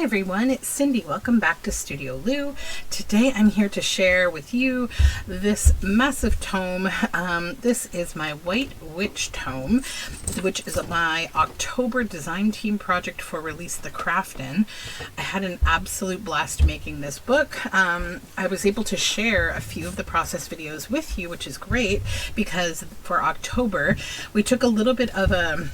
everyone, it's Cindy. Welcome back to Studioloo. Today I'm here to share with you this massive tome. This is my White Witch tome, which is my October design team project for Release the Craftin. I had an absolute blast making this book. I was able to share a few of the process videos with you, which is great because for October we took a little bit of a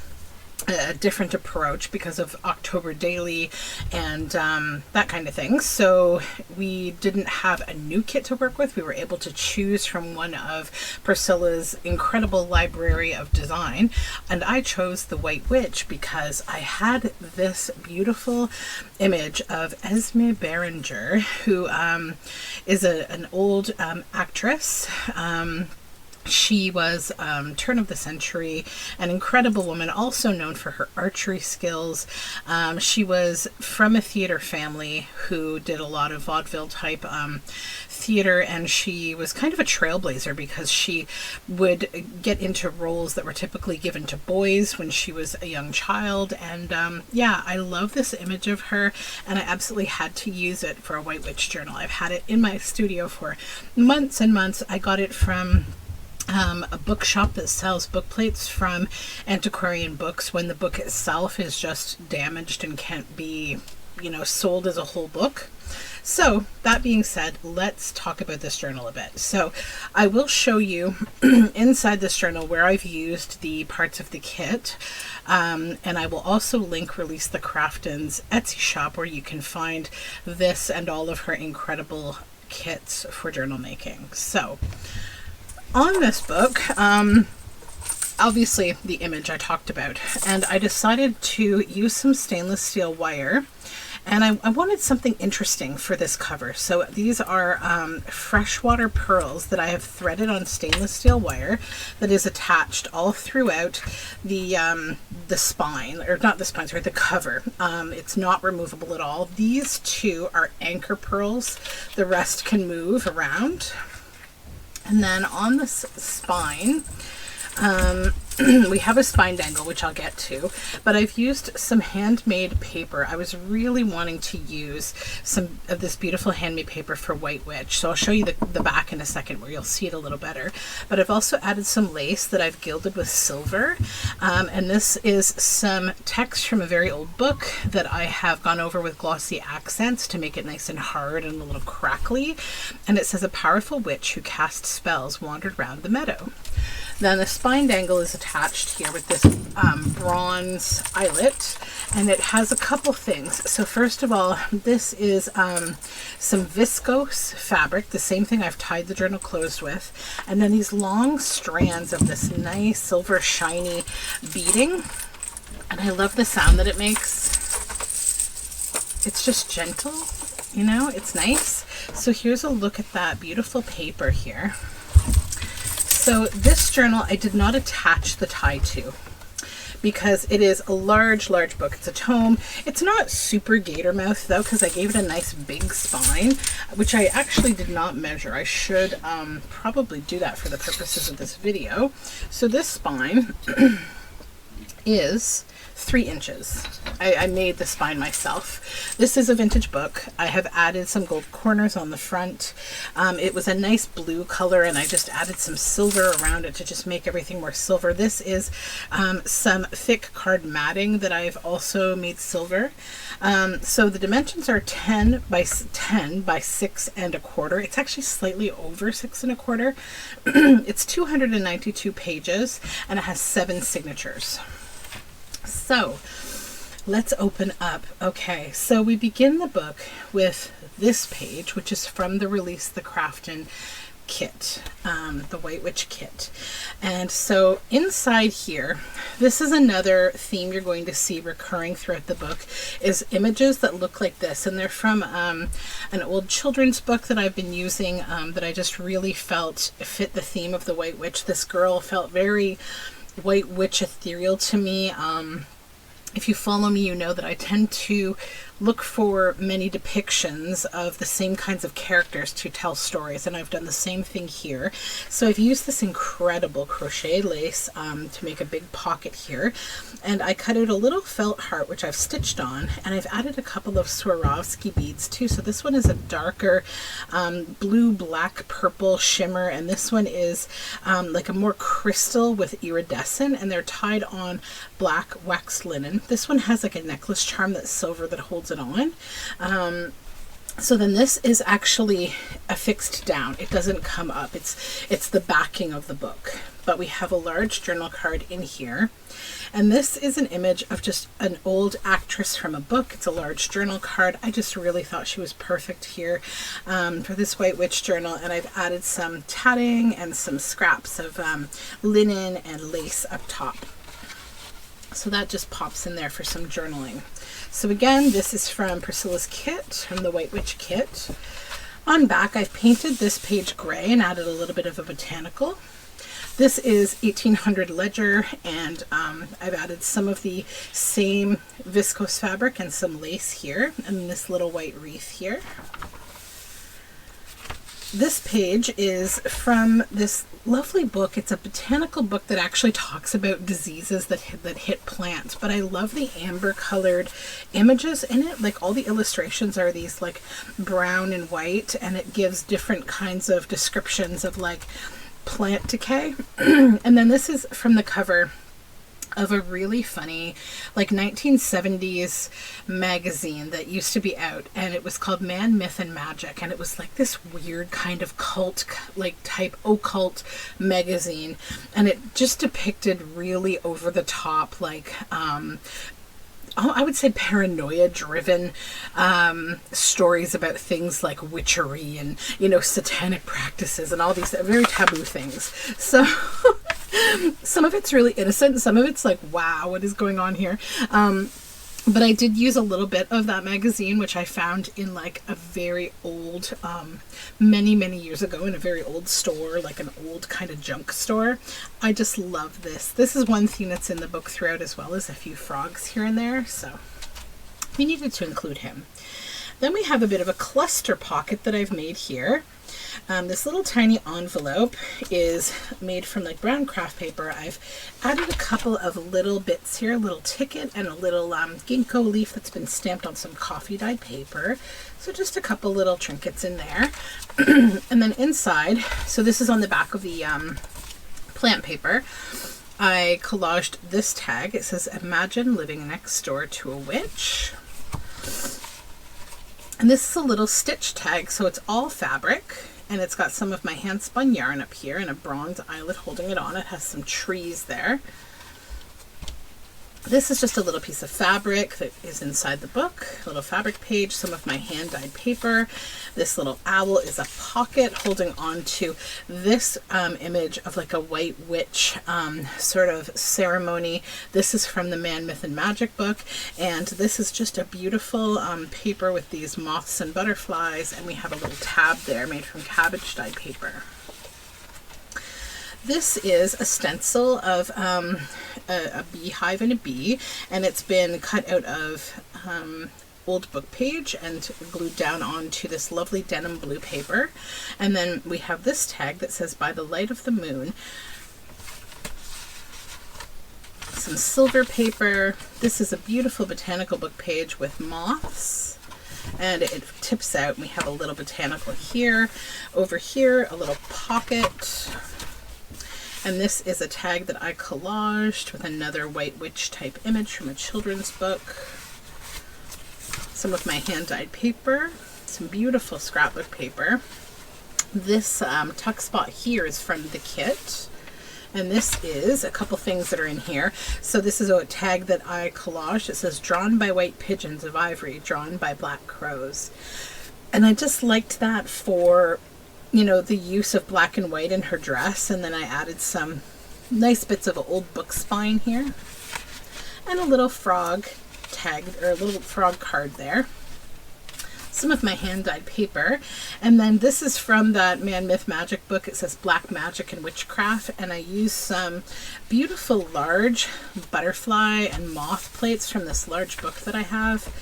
different approach because of October daily and that kind of thing. So we didn't have a new kit to work with. We were able to choose from one of Priscilla's incredible library of design, and I chose the White Witch because I had this beautiful image of Esme Beringer, who is an old actress. She was turn of the century, an incredible woman, also known for her archery skills. She was from a theater family who did a lot of vaudeville type theater, and she was kind of a trailblazer because she would get into roles that were typically given to boys when she was a young child. And yeah, I love this image of her, and I absolutely had to use it for a White Witch journal. I've had it in my studio for months and months. I got it from a bookshop that sells book plates from antiquarian books when the book itself is just damaged and can't be, sold as a whole book. So that being said, let's talk about this journal a bit. So I will show you inside this journal where I've used the parts of the kit, and I will also link Release the Craftin's Etsy shop where you can find this and all of her incredible kits for journal making. So on this book, obviously the image I talked about, and I decided to use some stainless steel wire, and I wanted something interesting for this cover. So these are freshwater pearls that I have threaded on stainless steel wire that is attached all throughout the spine, or not the spine, sorry, the cover. It's not removable at all. These two are anchor pearls. The rest can move around. And then on the spine, we have a spine dangle, which I'll get to, but I've used some handmade paper. I was really wanting to use some of this beautiful handmade paper for White Witch. So I'll show you the back in a second where you'll see it a little better. But I've also added some lace that I've gilded with silver. And this is some text from a very old book that I have gone over with glossy accents to make it nice and hard and a little crackly. And it says, "A powerful witch who cast spells wandered round the meadow." Then the spine dangle is attached here with this bronze eyelet, and it has a couple things. So first of all, this is some viscose fabric, the same thing I've tied the journal closed with, and then these long strands of this nice silver shiny beading, and I love the sound that it makes. It's just gentle, it's nice. So here's a look at that beautiful paper here. So this journal I did not attach the tie to because it is a large book. It's a tome. It's not super gator mouth though, because I gave it a nice big spine, which I actually did not measure. I should probably do that for the purposes of this video. So this spine is 3 inches. I made the spine myself. This is a vintage book. I have added some gold corners on the front. It was a nice blue color, and I just added some silver around it to just make everything more silver. This is some thick card matting that I've also made silver. So the dimensions are 10 by 6 1/4. It's actually slightly over 6 1/4. It's 292 pages, and it has 7 signatures. So let's open up. Okay, so we begin the book with this page, which is from the Release the Craftin kit, the White Witch kit. And so inside here, this is another theme you're going to see recurring throughout the book, is images that look like this. And they're from an old children's book that I've been using that I just really felt fit the theme of the White Witch. This girl felt very White Witch ethereal to me. If you follow me, you know that I tend to look for many depictions of the same kinds of characters to tell stories, and I've done the same thing here. So I've used this incredible crochet lace to make a big pocket here, and I cut out a little felt heart which I've stitched on, and I've added a couple of Swarovski beads too. So this one is a darker blue, black, purple shimmer, and this one is like a more crystal with iridescent, and they're tied on black waxed linen. This one has like a necklace charm that's silver that holds it on. So then this is actually affixed down. It doesn't come up. It's the backing of the book. But we have a large journal card in here. And this is an image of just an old actress from a book. It's a large journal card. I just really thought she was perfect here for this White Witch journal. And I've added some tatting and some scraps of linen and lace up top. So that just pops in there for some journaling. So again, this is from Priscilla's kit, from the White Witch kit. On back, I've painted this page gray and added a little bit of a botanical. This is 1800 ledger, and I've added some of the same viscose fabric and some lace here, and this little white wreath here. This page is from this lovely book. It's a botanical book that actually talks about diseases that hit plants, but I love the amber colored images in it. Like all the illustrations are these like brown and white, and it gives different kinds of descriptions of like plant decay. And then this is from the cover of a really funny like 1970s magazine that used to be out, and it was called Man, Myth and Magic, and it was like this weird kind of cult like type occult magazine, and it just depicted really over the top like I would say paranoia driven stories about things like witchery and, you know, satanic practices and all these very taboo things. So some of it's really innocent, some of it's like, wow, what is going on here? But I did use a little bit of that magazine, which I found in like a very old, many years ago in a very old store, like an old kind of junk store. I just love this. This is one thing that's in the book throughout, as well as a few frogs here and there. So we needed to include him. Then we have a bit of a cluster pocket that I've made here. This little tiny envelope is made from like brown craft paper. I've added a couple of little bits here, a little ticket and a little ginkgo leaf that's been stamped on some coffee dyed paper. So just a couple little trinkets in there. And then inside, so this is on the back of the plant paper, I collaged this tag. It says, "Imagine living next door to a witch." And this is a little stitch tag, so it's all fabric, and it's got some of my hand spun yarn up here and a bronze eyelet holding it on. It has some trees there. This is just a little piece of fabric that is inside the book, a little fabric page, some of my hand dyed paper. This little owl is a pocket holding on to this image of like a white witch sort of ceremony. This is from the Man, Myth and Magic book, and this is just a beautiful paper with these moths and butterflies, and we have a little tab there made from cabbage dyed paper. This is a stencil of a beehive and a bee, and it's been cut out of old book page and glued down onto this lovely denim blue paper. And then we have this tag that says, "By the light of the moon." Some silver paper. This is a beautiful botanical book page with moths, and it tips out. We have a little botanical here. Over here, a little pocket. And this is a tag that I collaged with another White Witch type image from a children's book. Some of my hand-dyed paper, some beautiful scrapbook paper. This tuck spot here is from the kit. And this is a couple things that are in here. So this is a tag that I collaged. It says, "Drawn by white pigeons of ivory, drawn by black crows." And I just liked that for, you know, the use of black and white in her dress. And then I added some nice bits of old book spine here and a little frog tag, or a little frog card there. some of my hand-dyed paper, and then this is from that Man, Myth, Magic book. It says Black Magic and Witchcraft, and I used some beautiful large butterfly and moth plates from this large book that I have.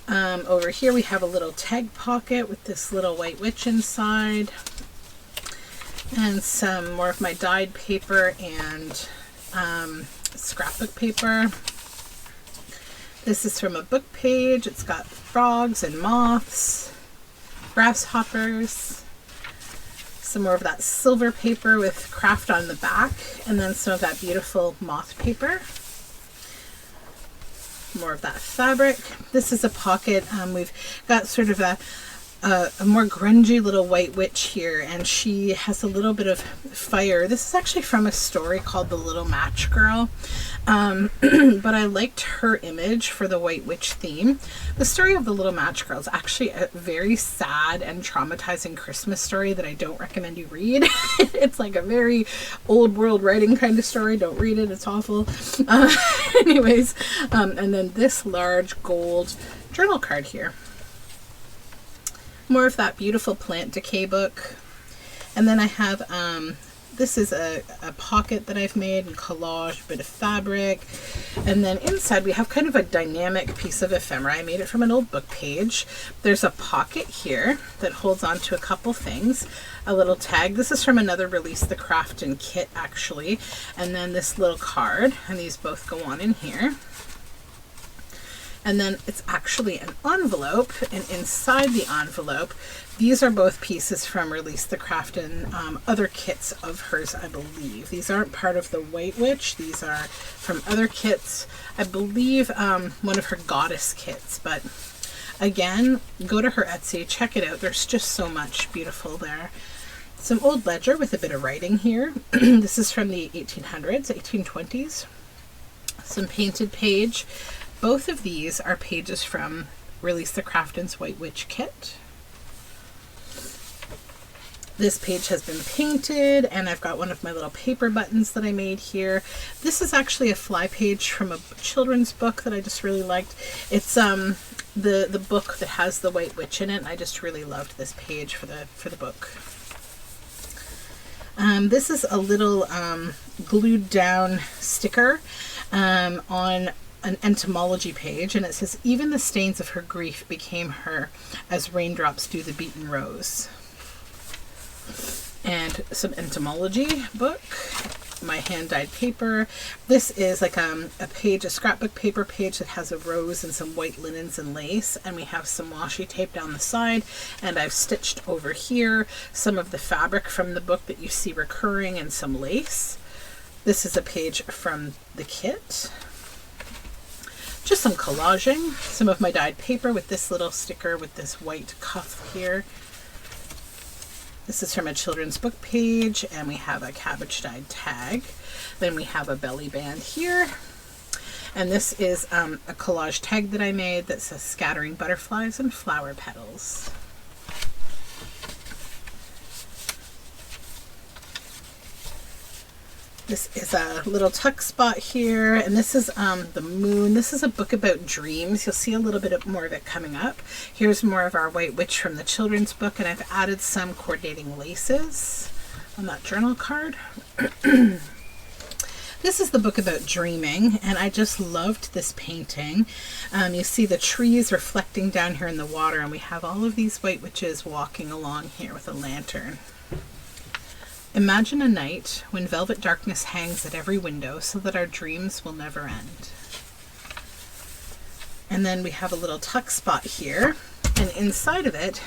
Over here we have a little tag pocket with this little white witch inside, and some more of my dyed paper and scrapbook paper. This is from a book page. It's got frogs and moths, grasshoppers, some more of that silver paper with craft on the back, and then some of that beautiful moth paper. More of that fabric. This is a pocket. We've got sort of a more grungy little white witch here, and she has a little bit of fire. This is actually from a story called The Little Match Girl, but I liked her image for the white witch theme. The story of The Little Match Girl is actually a very sad and traumatizing Christmas story that I don't recommend you read. It's like a very old world writing kind of story. Don't read it, it's awful. Anyways, and then this large gold journal card here. More of that beautiful plant decay book. And then I have, this is a pocket that I've made in collage, a bit of fabric. And then inside we have kind of a dynamic piece of ephemera. I made it from an old book page. There's a pocket here that holds on to a couple things. A little tag. This is from another Release the Craftin kit, actually. And then this little card, and these both go on in here. And then it's actually an envelope, and inside the envelope, these are both pieces from Release the Craftin, other kits of hers, I believe. These aren't part of the White Witch. These are from other kits. I believe one of her goddess kits, but again, go to her Etsy, check it out. There's just so much beautiful there. Some old ledger with a bit of writing here. This is from the 1800s, 1820s. Some painted page. Both of these are pages from Release the Craftin's White Witch kit. This page has been painted, and I've got one of my little paper buttons that I made here. This is actually a fly page from a children's book that I just really liked. It's the book that has the White Witch in it, and I just really loved this page for the book. This is a little glued down sticker on an entomology page, and it says, even the stains of her grief became her as raindrops do the beaten rose. And some entomology book, my hand-dyed paper. This is like a page, a scrapbook paper page that has a rose and some white linens and lace, and we have some washi tape down the side, and I've stitched over here some of the fabric from the book that you see recurring and some lace. This is a page from the kit. Just some collaging, some of my dyed paper with this little sticker with this white cuff here. This is from a children's book page, and we have a cabbage dyed tag. Then we have a belly band here. And this is a collage tag that I made that says scattering butterflies and flower petals. This is a little tuck spot here, and this is the moon. This is a book about dreams. You'll see a little bit more of it coming up. Here's more of our White Witch from the children's book, and I've added some coordinating laces on that journal card. This is the book about dreaming, and I just loved this painting. You see the trees reflecting down here in the water, and we have all of these white witches walking along here with a lantern. Imagine a night when velvet darkness hangs at every window so that our dreams will never end. And then we have a little tuck spot here, and inside of it,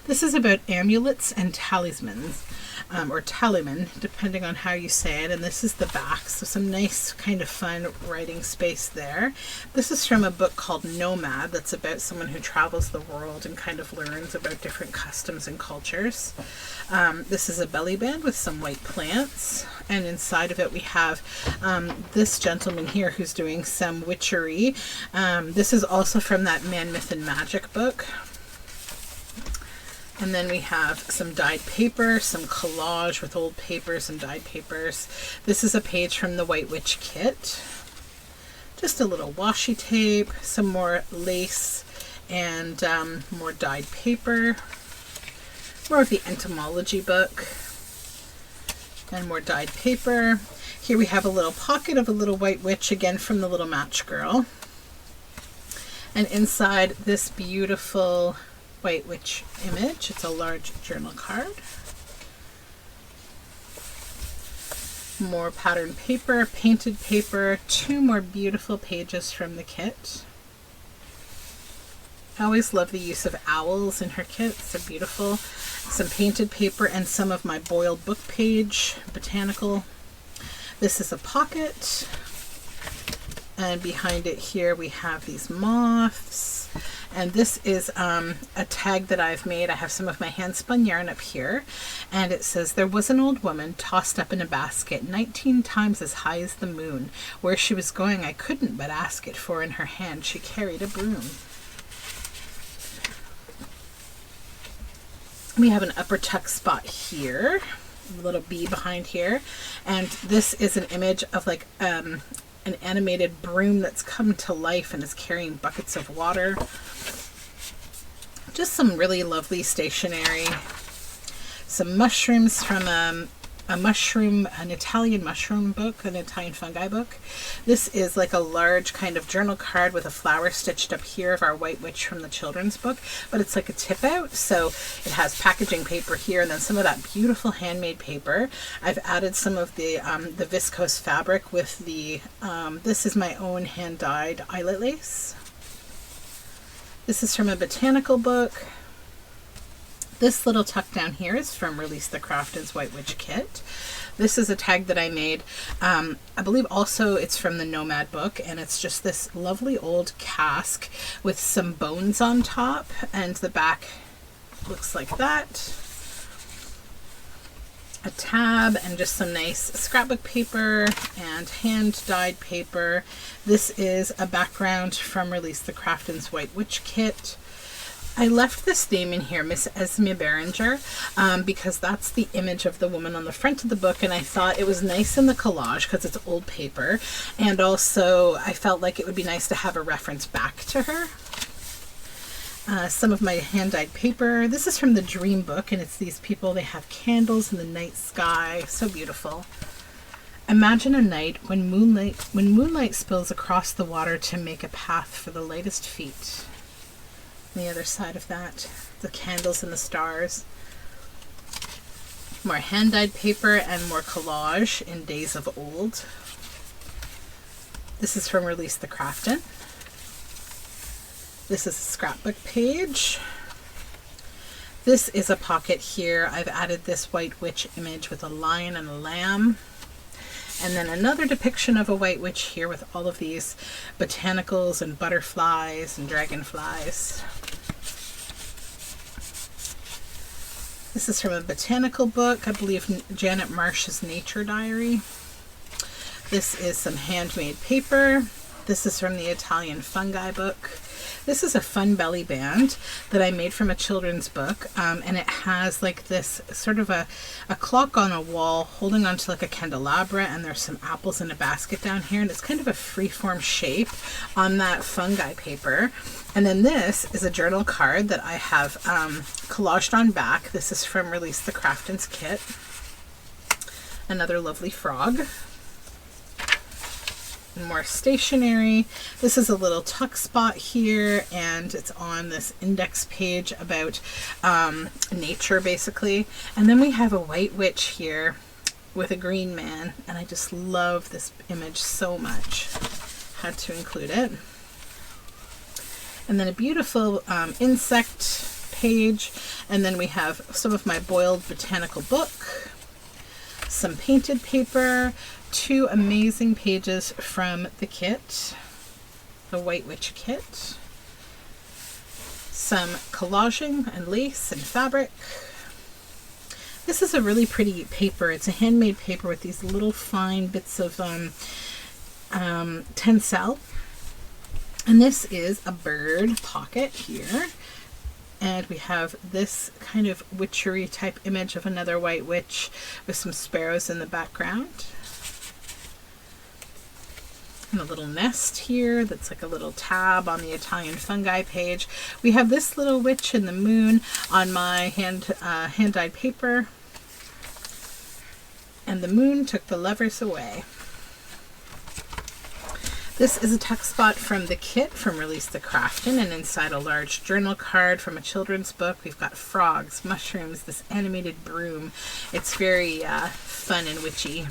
this is about amulets and talismans, or taliman, depending on how you say it. And this is the back, so some nice kind of fun writing space there. This is from a book called Nomad that's about someone who travels the world and kind of learns about different customs and cultures. This is a belly band with some white plants, and inside of it we have this gentleman here who's doing some witchery. This is also from that Man, Myth, and Magic book. And then we have some dyed paper, some collage with old papers and dyed papers. This is a page from the White Witch kit. Just a little washi tape, some more lace and more dyed paper, more of the entomology book, and more dyed paper. Here we have a little pocket of a little white witch, again from the Little Match Girl. And inside this beautiful white witch image, it's a large journal card. More patterned paper, painted paper, 2 more beautiful pages from the kit. I always love the use of owls in her kits, they're beautiful. Some painted paper and some of my boiled book page, botanical. This is a pocket, and behind it here we have these moths, and this is a tag that I've made. I have some of my hand spun yarn up here, and it says, "There was an old woman tossed up in a basket 19 times as high as the moon. Where she was going I couldn't but ask it, for in her hand she carried a broom." We have an upper tuck spot here, a little bee behind here, and this is an image of like an animated broom that's come to life and is carrying buckets of water. Just some really lovely stationery. Some mushrooms from an Italian mushroom book, an Italian fungi book. This is like a large kind of journal card with a flower stitched up here of our white witch from the children's book, but it's like a tip out, so it has packaging paper here and then some of that beautiful handmade paper. I've added some of the viscose fabric with the this is my own hand dyed eyelet lace. This is from a botanical book. This little tuck down here is from Release the Craftin's White Witch Kit. This is a tag that I made. I believe also it's from the Nomad book, and it's just this lovely old cask with some bones on top, and the back looks like that. A tab and just some nice scrapbook paper and hand dyed paper. This is a background from Release the Craftin's White Witch Kit. I left this name in here, Miss Esme Beringer, because that's the image of the woman on the front of the book, and I thought it was nice in the collage because it's old paper, and also I felt like it would be nice to have a reference back to her. Some of my hand-dyed paper. This is from the Dream book, and it's these people, they have candles in the night sky, so beautiful. Imagine a night when moonlight spills across the water to make a path for the lightest feet. The other side of that, the candles and the stars. More hand-dyed paper and more collage in Days of Old. This is from Release the Craftin. This is a scrapbook page. This is a pocket here. I've added this white witch image with a lion and a lamb. And then another depiction of a white witch here with all of these botanicals and butterflies and dragonflies. This is from a botanical book, I believe Janet Marsh's Nature Diary. This is some handmade paper. This is from the Italian fungi book. This is a fun belly band that I made from a children's book, and it has like this sort of a clock on a wall holding onto like a candelabra, and there's some apples in a basket down here, and it's kind of a freeform shape on that fungi paper. And then this is a journal card that I have collaged on back. This is from Release the Craftin's Kit. Another lovely frog. More stationery. This is a little tuck spot here, and it's on this index page about nature basically. And then we have a white witch here with a green man, and I just love this image so much. Had to include it. And then a beautiful insect page, and then we have some of my boiled botanical book, some painted paper, 2 amazing pages from the kit, the White Witch Kit, some collaging and lace and fabric. This is a really pretty paper. It's a handmade paper with these little fine bits of tencel. And this is a bird pocket here. And we have this kind of witchery type image of another white witch with some sparrows in the background. And a little nest here that's like a little tab on the Italian fungi page. We have this little witch in the moon on my hand-dyed paper. And the moon took the lovers away. This is a tuck spot from the kit from Release the Craftin, and inside a large journal card from a children's book, we've got frogs, mushrooms, this animated broom. It's very fun and witchy.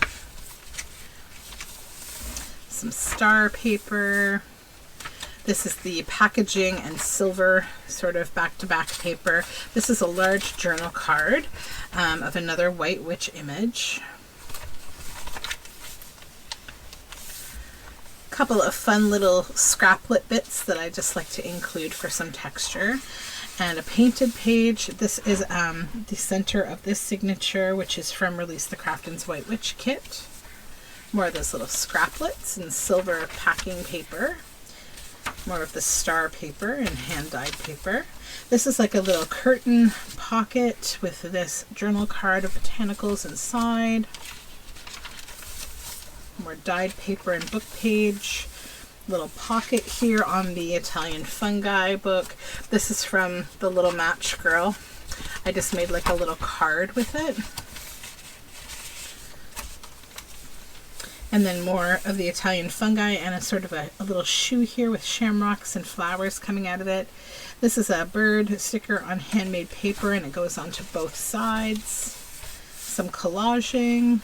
Some star paper. This is the packaging and silver sort of back-to-back paper. This is a large journal card of another white witch image. Couple of fun little scraplet bits that I just like to include for some texture, and a painted page. This is the center of this signature, which is from Release the Craftin's White Witch kit. More of those little scraplets and silver packing paper. More of the star paper and hand-dyed paper. This is like a little curtain pocket with this journal card of botanicals inside. More dyed paper and book page. Little pocket here on the Italian fungi book. This is from the Little Match Girl. I just made like a little card with it. And then more of the Italian fungi and a sort of a little shoe here with shamrocks and flowers coming out of it. This is a bird sticker on handmade paper, and it goes onto both sides. Some collaging.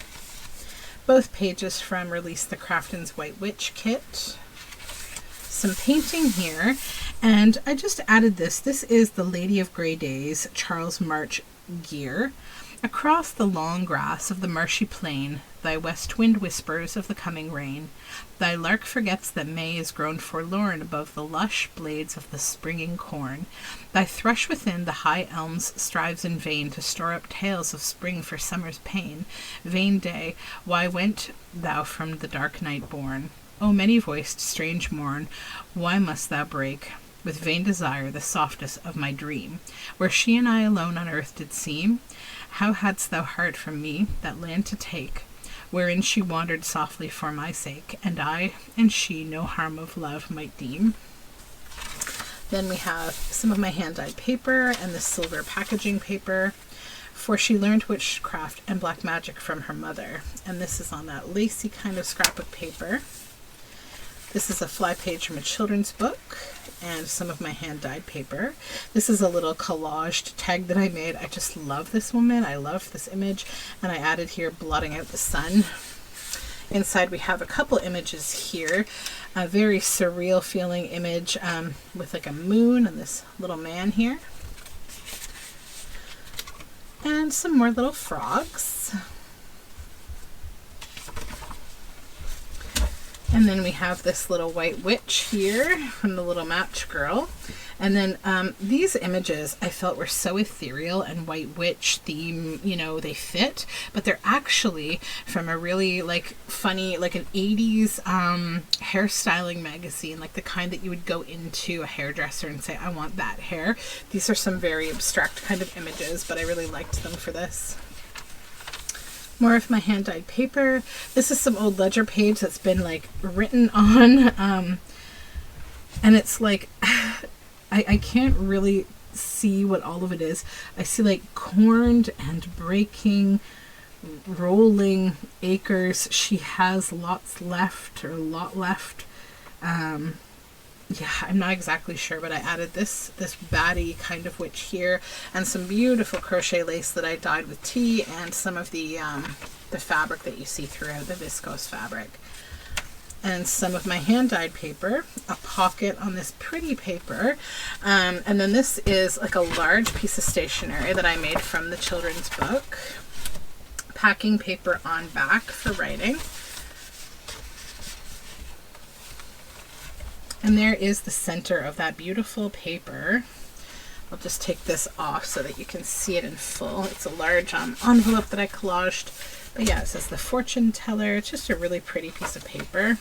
Both pages from Release the Craftin's White Witch kit. Some painting here, and I just added this. This is the Lady of Grey Days Charles March gear. Across the long grass of the marshy plain, thy west wind whispers of the coming rain. Thy lark forgets that May is grown forlorn above the lush blades of the springing corn. Thy thrush within the high elms strives in vain to store up tales of spring for summer's pain. Vain day, why went thou from the dark night born? O many-voiced strange morn, why must thou break with vain desire the softest of my dream? Where she and I alone on earth did seem, how hadst thou heard from me that land to take, wherein she wandered softly for my sake, and I and she no harm of love might deem? Then we have some of my hand-dyed paper and the silver packaging paper. For she learned witchcraft and black magic from her mother. And this is on that lacy kind of scrapbook paper. This is a fly page from a children's book, and some of my hand-dyed paper. This is a little collaged tag that I made. I just love this woman. I love this image, and I added here blotting out the sun. Inside we have a couple images here. A very surreal feeling image with like a moon and this little man here. And some more little frogs. And then we have this little white witch here from the Little Match Girl. And then these images I felt were so ethereal and white witch theme, you know, they fit, but they're actually from a really like funny, like an 80s hairstyling magazine, like the kind that you would go into a hairdresser and say, I want that hair. These are some very abstract kind of images, but I really liked them for this. More of my hand-dyed paper. This is some old ledger page that's been like written on, and it's like, I can't really see what all of it is. I see like corned and breaking, rolling acres. She has lots left, or a lot left. Yeah, I'm not exactly sure, but I added this baddie kind of witch here, and some beautiful crochet lace that I dyed with tea, and some of the fabric that you see throughout, the viscose fabric. And some of my hand-dyed paper, a pocket on this pretty paper, and then this is like a large piece of stationery that I made from the children's book. Packing paper on back for writing. And there is the center of that beautiful paper. I'll just take this off so that you can see it in full. It's a large envelope that I collaged. But yeah, it says the fortune teller. It's just a really pretty piece of paper.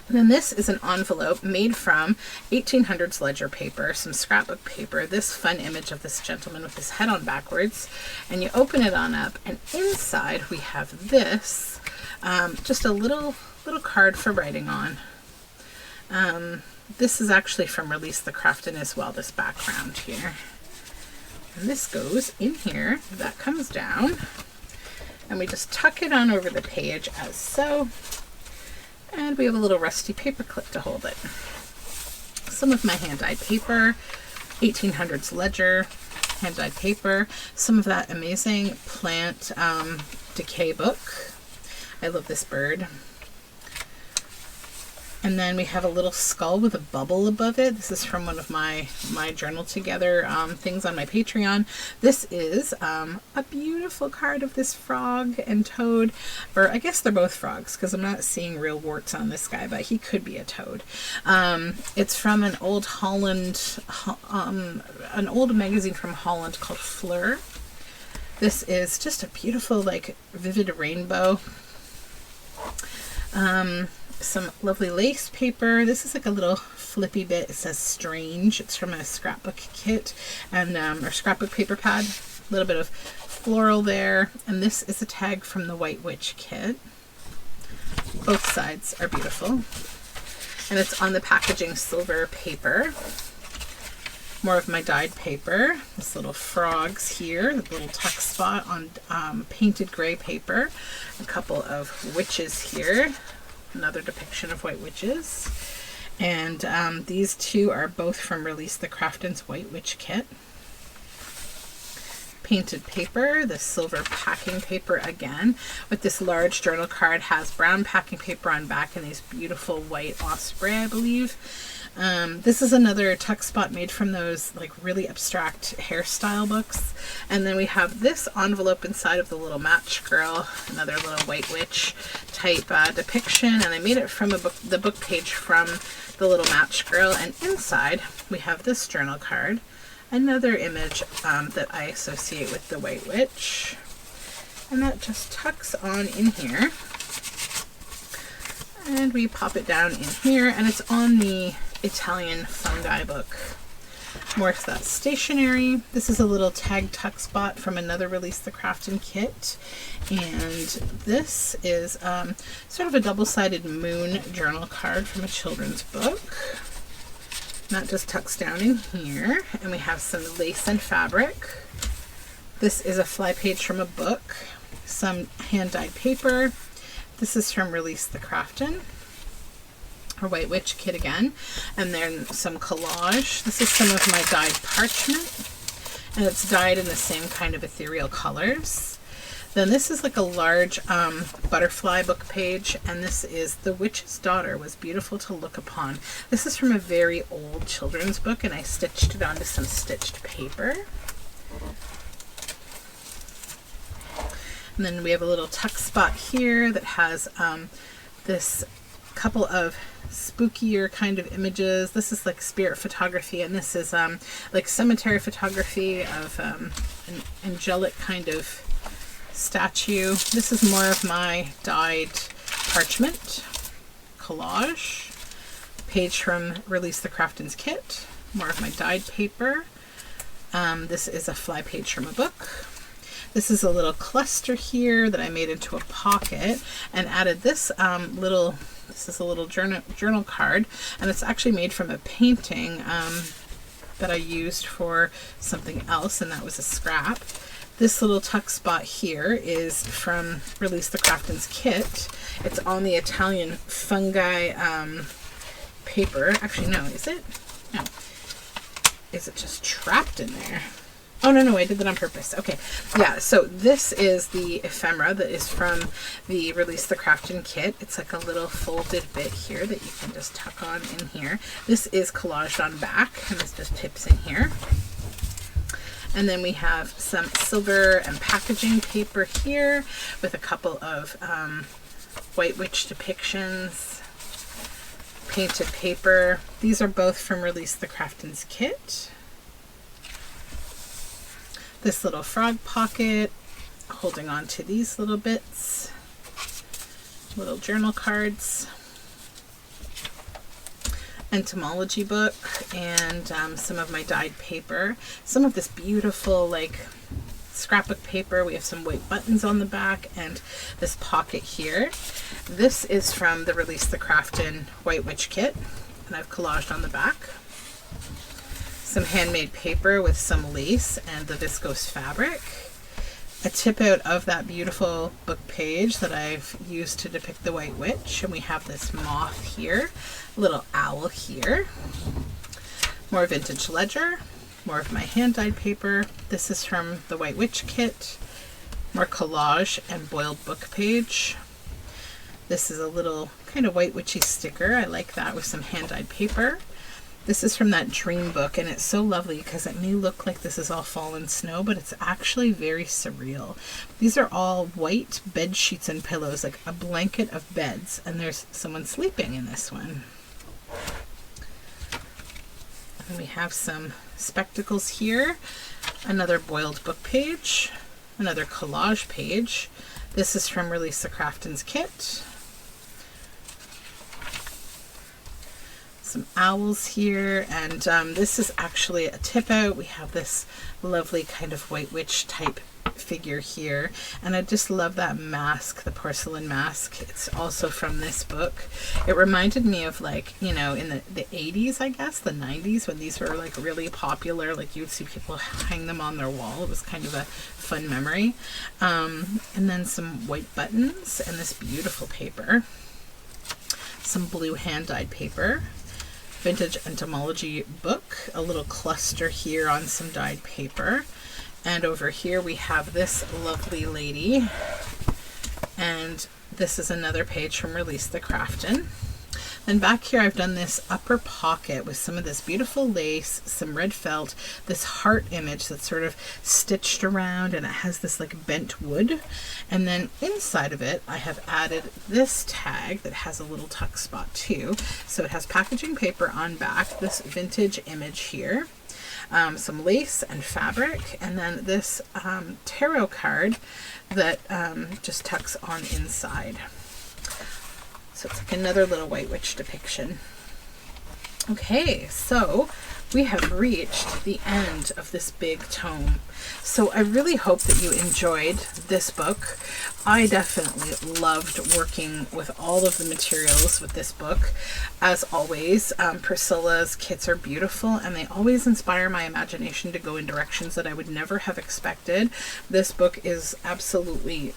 And then this is an envelope made from 1800s ledger paper, some scrapbook paper, this fun image of this gentleman with his head on backwards. And you open it on up, and inside we have this, just a little little card for writing on. This is actually from Release the Craftin as well, this background here. And this goes in here, that comes down, and we just tuck it on over the page as so. And we have a little rusty paper clip to hold it. Some of my hand-dyed paper, 1800s ledger, hand-dyed paper, some of that amazing plant decay book. I love this bird. And then we have a little skull with a bubble above it. This is from one of my journal together things on my Patreon. This is a beautiful card of this frog and toad, or I guess they're both frogs because I'm not seeing real warts on this guy, but he could be a toad. It's from an old Holland, an old magazine from Holland called Fleur. This is just a beautiful, like, vivid rainbow. Some lovely lace paper. This is like a little flippy bit. It says Strange. It's from a scrapbook kit and or scrapbook paper pad. A little bit of floral there. And this is a tag from the White Witch kit. Both sides are beautiful. And it's on the packaging silver paper. More of my dyed paper. This little frogs here, the little tuck spot on painted gray paper. A couple of witches here. Another depiction of white witches. And these two are both from Release the Craftin's White Witch kit. Painted paper, the silver packing paper again, with this large journal card, has brown packing paper on back and these beautiful white osprey, I believe. This is another tuck spot made from those like really abstract hairstyle books. And then we have this envelope inside of the little Match Girl, another little White Witch type depiction. And I made it from the book page from the little Match Girl. And inside we have this journal card, another image that I associate with the White Witch. And that just tucks on in here. And we pop it down in here, and it's on the Italian fungi book. More of that stationery. This is a little tag tuck spot from another Release the Craftin kit. And this is sort of a double-sided moon journal card from a children's book. And that just tucks down in here. And we have some lace and fabric. This is a fly page from a book. Some hand-dyed paper. This is from Release the Craftin, or White Witch kit again. And then some collage. This is some of my dyed parchment, and it's dyed in the same kind of ethereal colors. Then this is like a large butterfly book page, and this is The Witch's Daughter Was Beautiful to Look Upon. This is from a very old children's book, and I stitched it onto some stitched paper. And then we have a little tuck spot here that has this couple of spookier kind of images. This is like spirit photography, and this is like cemetery photography of an angelic kind of statue. This is more of my dyed parchment collage. Page from Release the Craftin's kit. More of my dyed paper. This is a fly page from a book. This is a little cluster here that I made into a pocket and added this this is a little journal card, and it's actually made from a painting that I used for something else, and that was a scrap. This little tuck spot here is from Release the Craftin's kit. It's on the Italian fungi paper. Actually, no, is it? No. Is it just trapped in there? Oh, no, I did that on purpose. Okay, yeah, so this is the ephemera that is from the Release the Craftin kit. It's like a little folded bit here that you can just tuck on in here. This is collaged on back, and this just tips in here. And then we have some silver and packaging paper here with a couple of White Witch depictions. Painted paper. These are both from Release the Craftin's kit. This little frog pocket, holding on to these little bits, little journal cards, entomology book, and some of my dyed paper. Some of this beautiful, like, scrapbook paper. We have some white buttons on the back and this pocket here. This is from the Release the Craftin White Witch kit, and I've collaged on the back. Some handmade paper with some lace and the viscose fabric. A tip out of that beautiful book page that I've used to depict the White Witch, and we have this moth here, a little owl here. More vintage ledger, more of my hand-dyed paper. This is from the White Witch kit. More collage and boiled book page. This is a little kind of White Witchy sticker. I like that with some hand-dyed paper. This is from that dream book, and it's so lovely because it may look like this is all fallen snow, but it's actually very surreal. These are all white bed sheets and pillows, like a blanket of beds, and there's someone sleeping in this one. And we have some spectacles here, another boiled book page, another collage page. This is from Release the Craftin's kit. Some owls here, and this is actually a tip out. We have this lovely kind of White Witch type figure here, and I just love that mask, the porcelain mask. It's also from this book. It reminded me of, like, you know, in the 80s, I guess, the 90s, when these were like really popular. Like, you'd see people hang them on their wall. It was kind of a fun memory. And then some white buttons and this beautiful paper, some blue hand-dyed paper, vintage entomology book, a little cluster here on some dyed paper, and over here we have this lovely lady, and this is another page from Release the Craftin. Then back here I've done this upper pocket with some of this beautiful lace, some red felt, this heart image that's sort of stitched around, and it has this like bent wood. And then inside of it I have added this tag that has a little tuck spot too. So it has packaging paper on back, this vintage image here, some lace and fabric, and then this tarot card that just tucks on inside. So it's like another little White Witch depiction. Okay, so we have reached the end of this big tome. So I really hope that you enjoyed this book. I definitely loved working with all of the materials with this book. As always, Priscilla's kits are beautiful, and they always inspire my imagination to go in directions that I would never have expected. This book is absolutely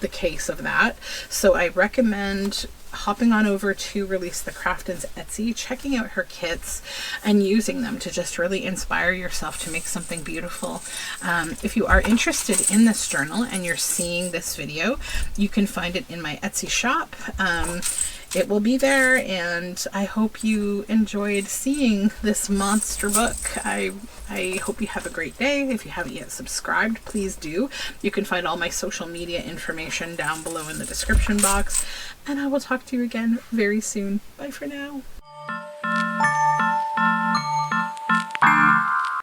the case of that. So I recommend hopping on over to Release the Craftin's Etsy, checking out her kits and using them to just really inspire yourself to make something beautiful. If you are interested in this journal and you're seeing this video, you can find it in my Etsy shop. It will be there, and I hope you enjoyed seeing this monster book. I hope you have a great day. If you haven't yet subscribed, please do. You can find all my social media information down below in the description box, and I will talk to you again very soon. Bye for now.